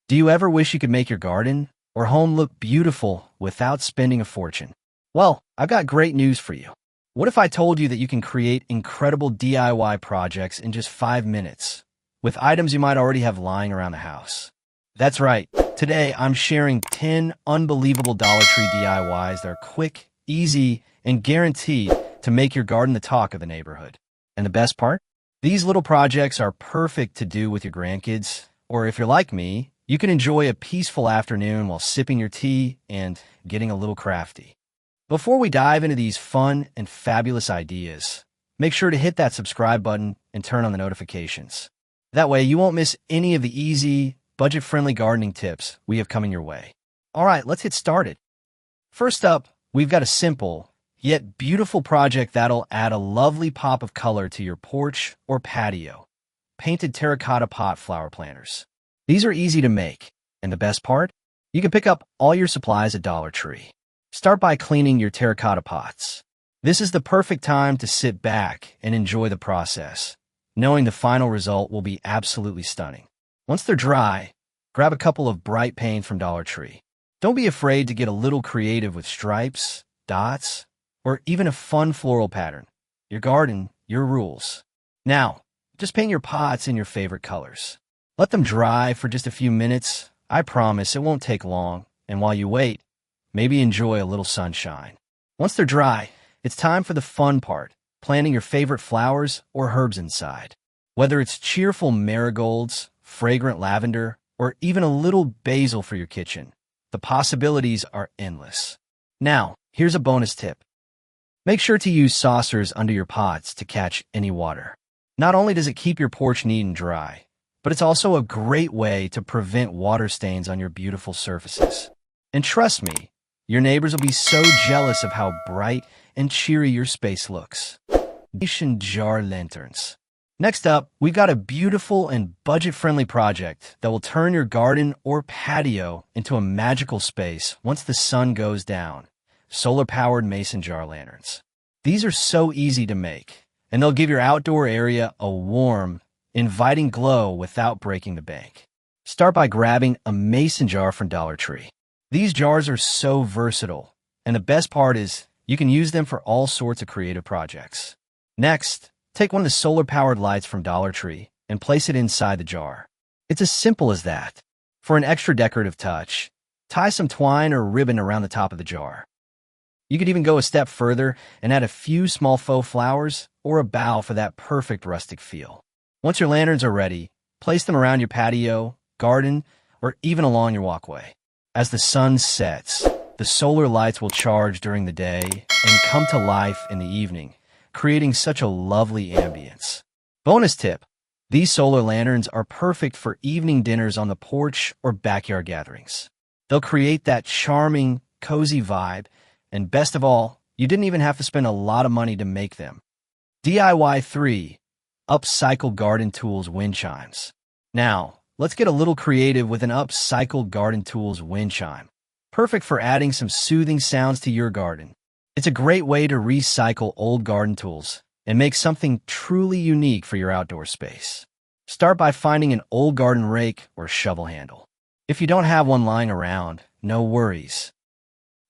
Do you ever wish you could make your garden or home look beautiful without spending a fortune? Well, I've got great news for you. What if I told you that you can create incredible DIY projects in just 5 minutes with items you might already have lying around the house? That's right. Today, I'm sharing 10 unbelievable Dollar Tree DIYs that are quick, easy, and guaranteed to make your garden the talk of the neighborhood. And the best part? These little projects are perfect to do with your grandkids, or if you're like me, you can enjoy a peaceful afternoon while sipping your tea and getting a little crafty. Before we dive into these fun and fabulous ideas, make sure to hit that subscribe button and turn on the notifications. That way you won't miss any of the easy, budget-friendly gardening tips we have coming your way. All right, let's get started. First up, we've got a simple, yet beautiful project that'll add a lovely pop of color to your porch or patio. Painted terracotta pot flower planters. These are easy to make, and the best part? You can pick up all your supplies at Dollar Tree. Start by cleaning your terracotta pots. This is the perfect time to sit back and enjoy the process, knowing the final result will be absolutely stunning. Once they're dry, grab a couple of bright paint from Dollar Tree. Don't be afraid to get a little creative with stripes, dots, or even a fun floral pattern. Your garden, your rules. Now, just paint your pots in your favorite colors. Let them dry for just a few minutes. I promise it won't take long, and while you wait, maybe enjoy a little sunshine. Once they're dry, it's time for the fun part, planting your favorite flowers or herbs inside. Whether it's cheerful marigolds, fragrant lavender, or even a little basil for your kitchen, the possibilities are endless. Now, here's a bonus tip. Make sure to use saucers under your pots to catch any water. Not only does it keep your porch neat and dry, but it's also a great way to prevent water stains on your beautiful surfaces. And trust me, your neighbors will be so jealous of how bright and cheery your space looks. Mason jar lanterns. Next up, we've got a beautiful and budget-friendly project that will turn your garden or patio into a magical space once the sun goes down. Solar-powered mason jar lanterns. These are so easy to make, and they'll give your outdoor area a warm, inviting glow without breaking the bank. Start by grabbing a mason jar from Dollar Tree. These jars are so versatile, and the best part is you can use them for all sorts of creative projects. Next, take one of the solar-powered lights from Dollar Tree and place it inside the jar. It's as simple as that. For an extra decorative touch, tie some twine or ribbon around the top of the jar. You could even go a step further and add a few small faux flowers or a bough for that perfect rustic feel. Once your lanterns are ready, place them around your patio, garden, or even along your walkway. As the sun sets, the solar lights will charge during the day and come to life in the evening, creating such a lovely ambience. Bonus tip, these solar lanterns are perfect for evening dinners on the porch or backyard gatherings. They'll create that charming, cozy vibe, and best of all, you didn't even have to spend a lot of money to make them. DIY 3. Upcycled garden tools wind chimes. Now, let's get a little creative with an upcycled garden tools wind chime. Perfect for adding some soothing sounds to your garden. It's a great way to recycle old garden tools and make something truly unique for your outdoor space. Start by finding an old garden rake or shovel handle. If you don't have one lying around, no worries.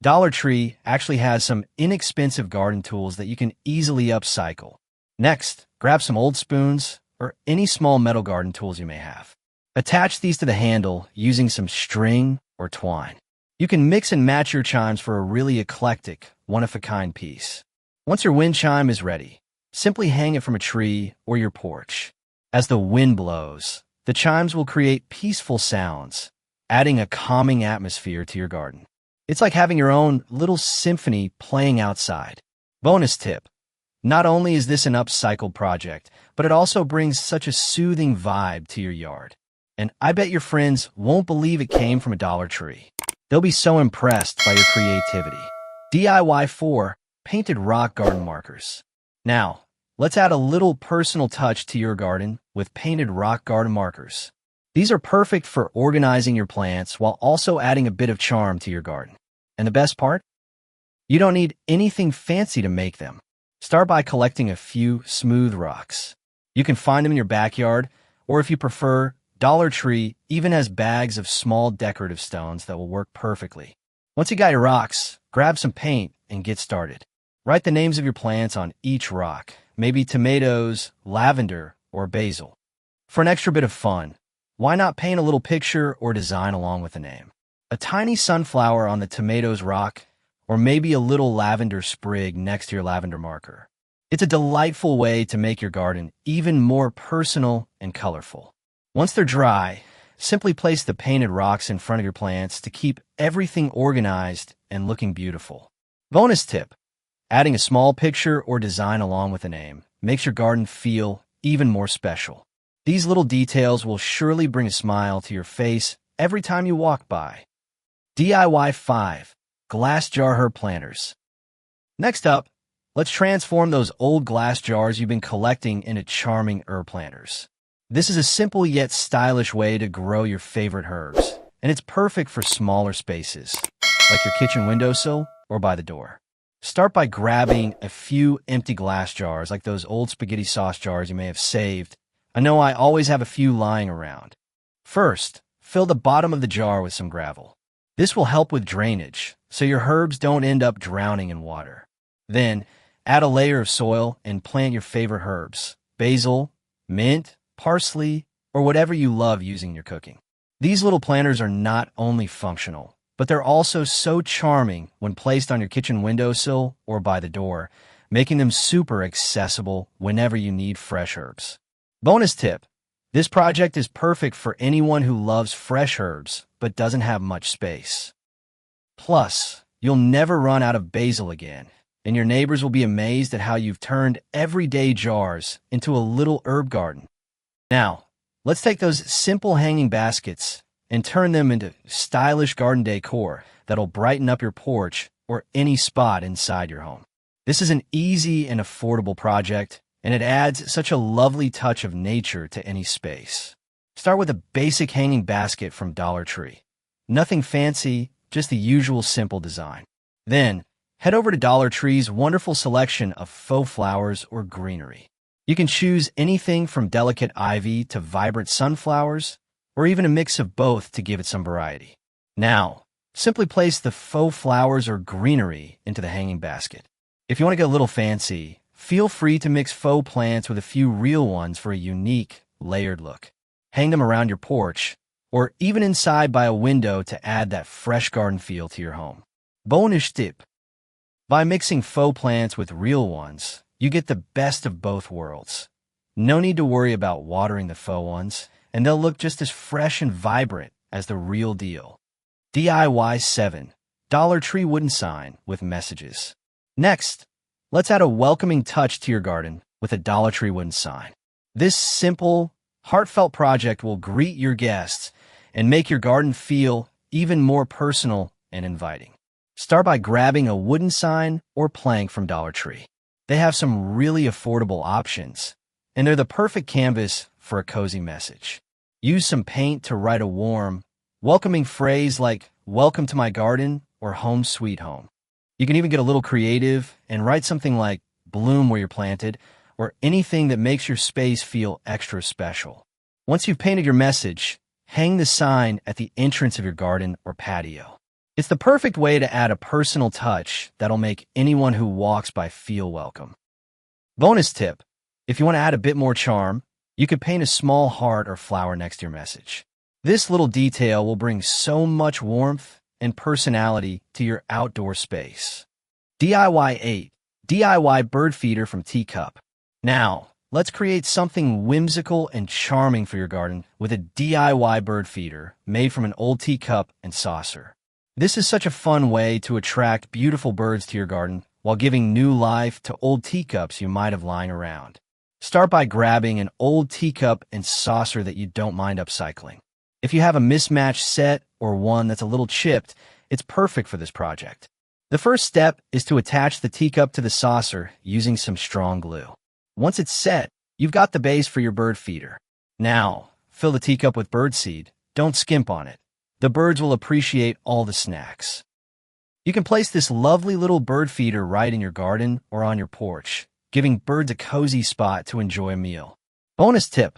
Dollar Tree actually has some inexpensive garden tools that you can easily upcycle. Next, grab some old spoons or any small metal garden tools you may have. Attach these to the handle using some string or twine. You can mix and match your chimes for a really eclectic, one-of-a-kind piece. Once your wind chime is ready, simply hang it from a tree or your porch. As the wind blows, the chimes will create peaceful sounds, adding a calming atmosphere to your garden. It's like having your own little symphony playing outside. Bonus tip. Not only is this an upcycled project, but it also brings such a soothing vibe to your yard. And I bet your friends won't believe it came from a Dollar Tree. They'll be so impressed by your creativity. DIY 4. Painted rock garden markers. Now, let's add a little personal touch to your garden with painted rock garden markers. These are perfect for organizing your plants while also adding a bit of charm to your garden. And the best part? You don't need anything fancy to make them. Start by collecting a few smooth rocks. You can find them in your backyard, or if you prefer, Dollar Tree even has bags of small decorative stones that will work perfectly. Once you got your rocks, grab some paint and get started. Write the names of your plants on each rock, maybe tomatoes, lavender, or basil. For an extra bit of fun, why not paint a little picture or design along with the name? A tiny sunflower on the tomatoes rock, or maybe a little lavender sprig next to your lavender marker. It's a delightful way to make your garden even more personal and colorful. Once they're dry, simply place the painted rocks in front of your plants to keep everything organized and looking beautiful. Bonus tip: adding a small picture or design along with the name makes your garden feel even more special. These little details will surely bring a smile to your face every time you walk by. DIY 5. Glass Jar Herb Planters. Next up, let's transform those old glass jars you've been collecting into charming herb planters. This is a simple yet stylish way to grow your favorite herbs, and it's perfect for smaller spaces, like your kitchen windowsill or by the door. Start by grabbing a few empty glass jars, like those old spaghetti sauce jars you may have saved. I know I always have a few lying around. First, fill the bottom of the jar with some gravel. This will help with drainage, so your herbs don't end up drowning in water. Then, add a layer of soil and plant your favorite herbs: basil, mint, parsley, or whatever you love using in your cooking. These little planters are not only functional, but they're also so charming when placed on your kitchen windowsill or by the door, making them super accessible whenever you need fresh herbs. Bonus tip: this project is perfect for anyone who loves fresh herbs but doesn't have much space. Plus, you'll never run out of basil again, and your neighbors will be amazed at how you've turned everyday jars into a little herb garden. Now, let's take those simple hanging baskets and turn them into stylish garden decor that'll brighten up your porch or any spot inside your home. This is an easy and affordable project, and it adds such a lovely touch of nature to any space. Start with a basic hanging basket from Dollar Tree. Nothing fancy, just the usual simple design. Then, head over to Dollar Tree's wonderful selection of faux flowers or greenery. You can choose anything from delicate ivy to vibrant sunflowers, or even a mix of both to give it some variety. Now, simply place the faux flowers or greenery into the hanging basket. If you want to get a little fancy, feel free to mix faux plants with a few real ones for a unique, layered look. Hang them around your porch, or even inside by a window to add that fresh garden feel to your home. Bonus tip: by mixing faux plants with real ones, you get the best of both worlds. No need to worry about watering the faux ones, and they'll look just as fresh and vibrant as the real deal. DIY 7. Dollar Tree wooden sign with messages. Next, let's add a welcoming touch to your garden with a Dollar Tree wooden sign. This simple, heartfelt project will greet your guests and make your garden feel even more personal and inviting. Start by grabbing a wooden sign or plank from Dollar Tree. They have some really affordable options, and they're the perfect canvas for a cozy message. Use some paint to write a warm, welcoming phrase like "Welcome to my garden" or "Home sweet home." You can even get a little creative and write something like "Bloom where you're planted" or anything that makes your space feel extra special. Once you've painted your message, hang the sign at the entrance of your garden or patio. It's the perfect way to add a personal touch that'll make anyone who walks by feel welcome. Bonus tip: if you want to add a bit more charm, you could paint a small heart or flower next to your message. This little detail will bring so much warmth and personality to your outdoor space. DIY 8. DIY bird feeder from Teacup. Now, let's create something whimsical and charming for your garden with a DIY bird feeder made from an old teacup and saucer. This is such a fun way to attract beautiful birds to your garden while giving new life to old teacups you might have lying around. Start by grabbing an old teacup and saucer that you don't mind upcycling. If you have a mismatched set or one that's a little chipped, it's perfect for this project. The first step is to attach the teacup to the saucer using some strong glue. Once it's set, you've got the base for your bird feeder. Now, fill the teacup with birdseed. Don't skimp on it. The birds will appreciate all the snacks. You can place this lovely little bird feeder right in your garden or on your porch, giving birds a cozy spot to enjoy a meal. Bonus tip: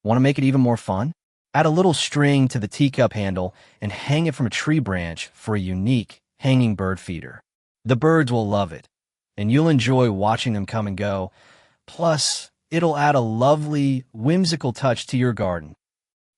want to make it even more fun? Add a little string to the teacup handle and hang it from a tree branch for a unique hanging bird feeder. The birds will love it, and you'll enjoy watching them come and go. Plus, it'll add a lovely, whimsical touch to your garden.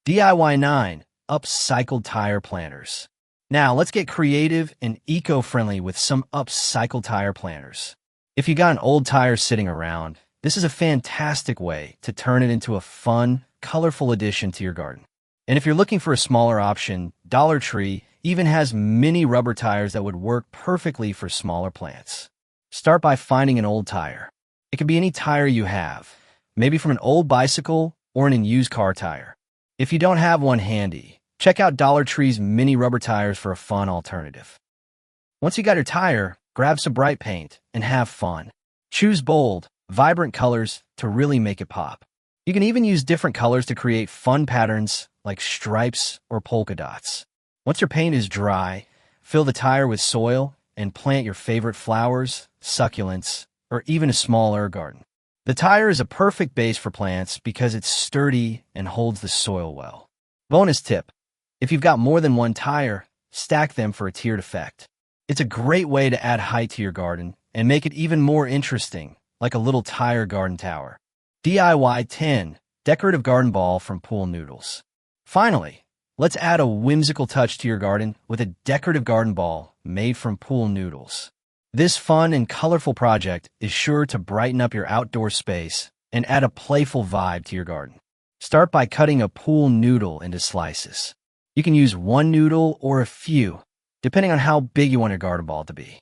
DIY 9. Upcycled tire planters. Now, let's get creative and eco-friendly with some upcycled tire planters. If you got an old tire sitting around, this is a fantastic way to turn it into a fun, colorful addition to your garden. And if you're looking for a smaller option, Dollar Tree even has mini rubber tires that would work perfectly for smaller plants. Start by finding an old tire. It could be any tire you have, maybe from an old bicycle or an used car tire. If you don't have one handy, check out Dollar Tree's mini rubber tires for a fun alternative. Once you got your tire, grab some bright paint and have fun. Choose bold, vibrant colors to really make it pop. You can even use different colors to create fun patterns like stripes or polka dots. Once your paint is dry, fill the tire with soil and plant your favorite flowers, succulents, or even a small herb garden. The tire is a perfect base for plants because it's sturdy and holds the soil well. Bonus tip: if you've got more than one tire, stack them for a tiered effect. It's a great way to add height to your garden and make it even more interesting, like a little tire garden tower. DIY 10. Decorative garden ball from pool noodles. Finally, let's add a whimsical touch to your garden with a decorative garden ball made from pool noodles. This fun and colorful project is sure to brighten up your outdoor space and add a playful vibe to your garden. Start by cutting a pool noodle into slices. You can use one noodle or a few, depending on how big you want your garden ball to be.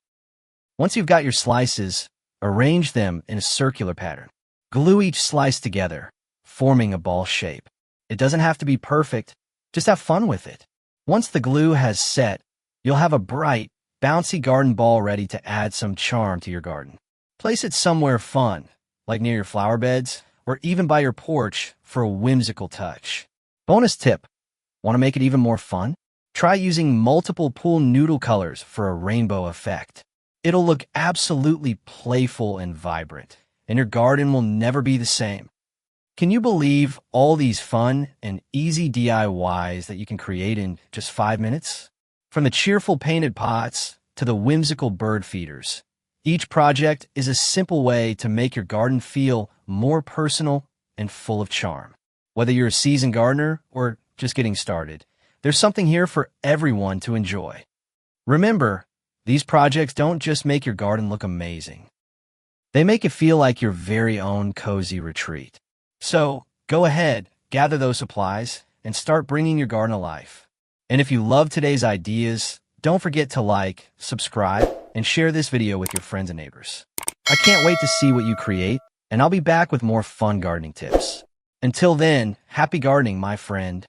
Once you've got your slices, arrange them in a circular pattern. Glue each slice together, forming a ball shape. It doesn't have to be perfect, just have fun with it. Once the glue has set, you'll have a bright, bouncy garden ball ready to add some charm to your garden. Place it somewhere fun, like near your flower beds, or even by your porch for a whimsical touch. Bonus tip: want to make it even more fun? Try using multiple pool noodle colors for a rainbow effect. It'll look absolutely playful and vibrant, and your garden will never be the same. Can you believe all these fun and easy DIYs that you can create in just 5 minutes? From the cheerful painted pots to the whimsical bird feeders, each project is a simple way to make your garden feel more personal and full of charm. Whether you're a seasoned gardener or just getting started, there's something here for everyone to enjoy. Remember, these projects don't just make your garden look amazing. They make it feel like your very own cozy retreat. So, go ahead, gather those supplies, and start bringing your garden to life. And if you love today's ideas, don't forget to like, subscribe, and share this video with your friends and neighbors. I can't wait to see what you create, and I'll be back with more fun gardening tips. Until then, happy gardening, my friend.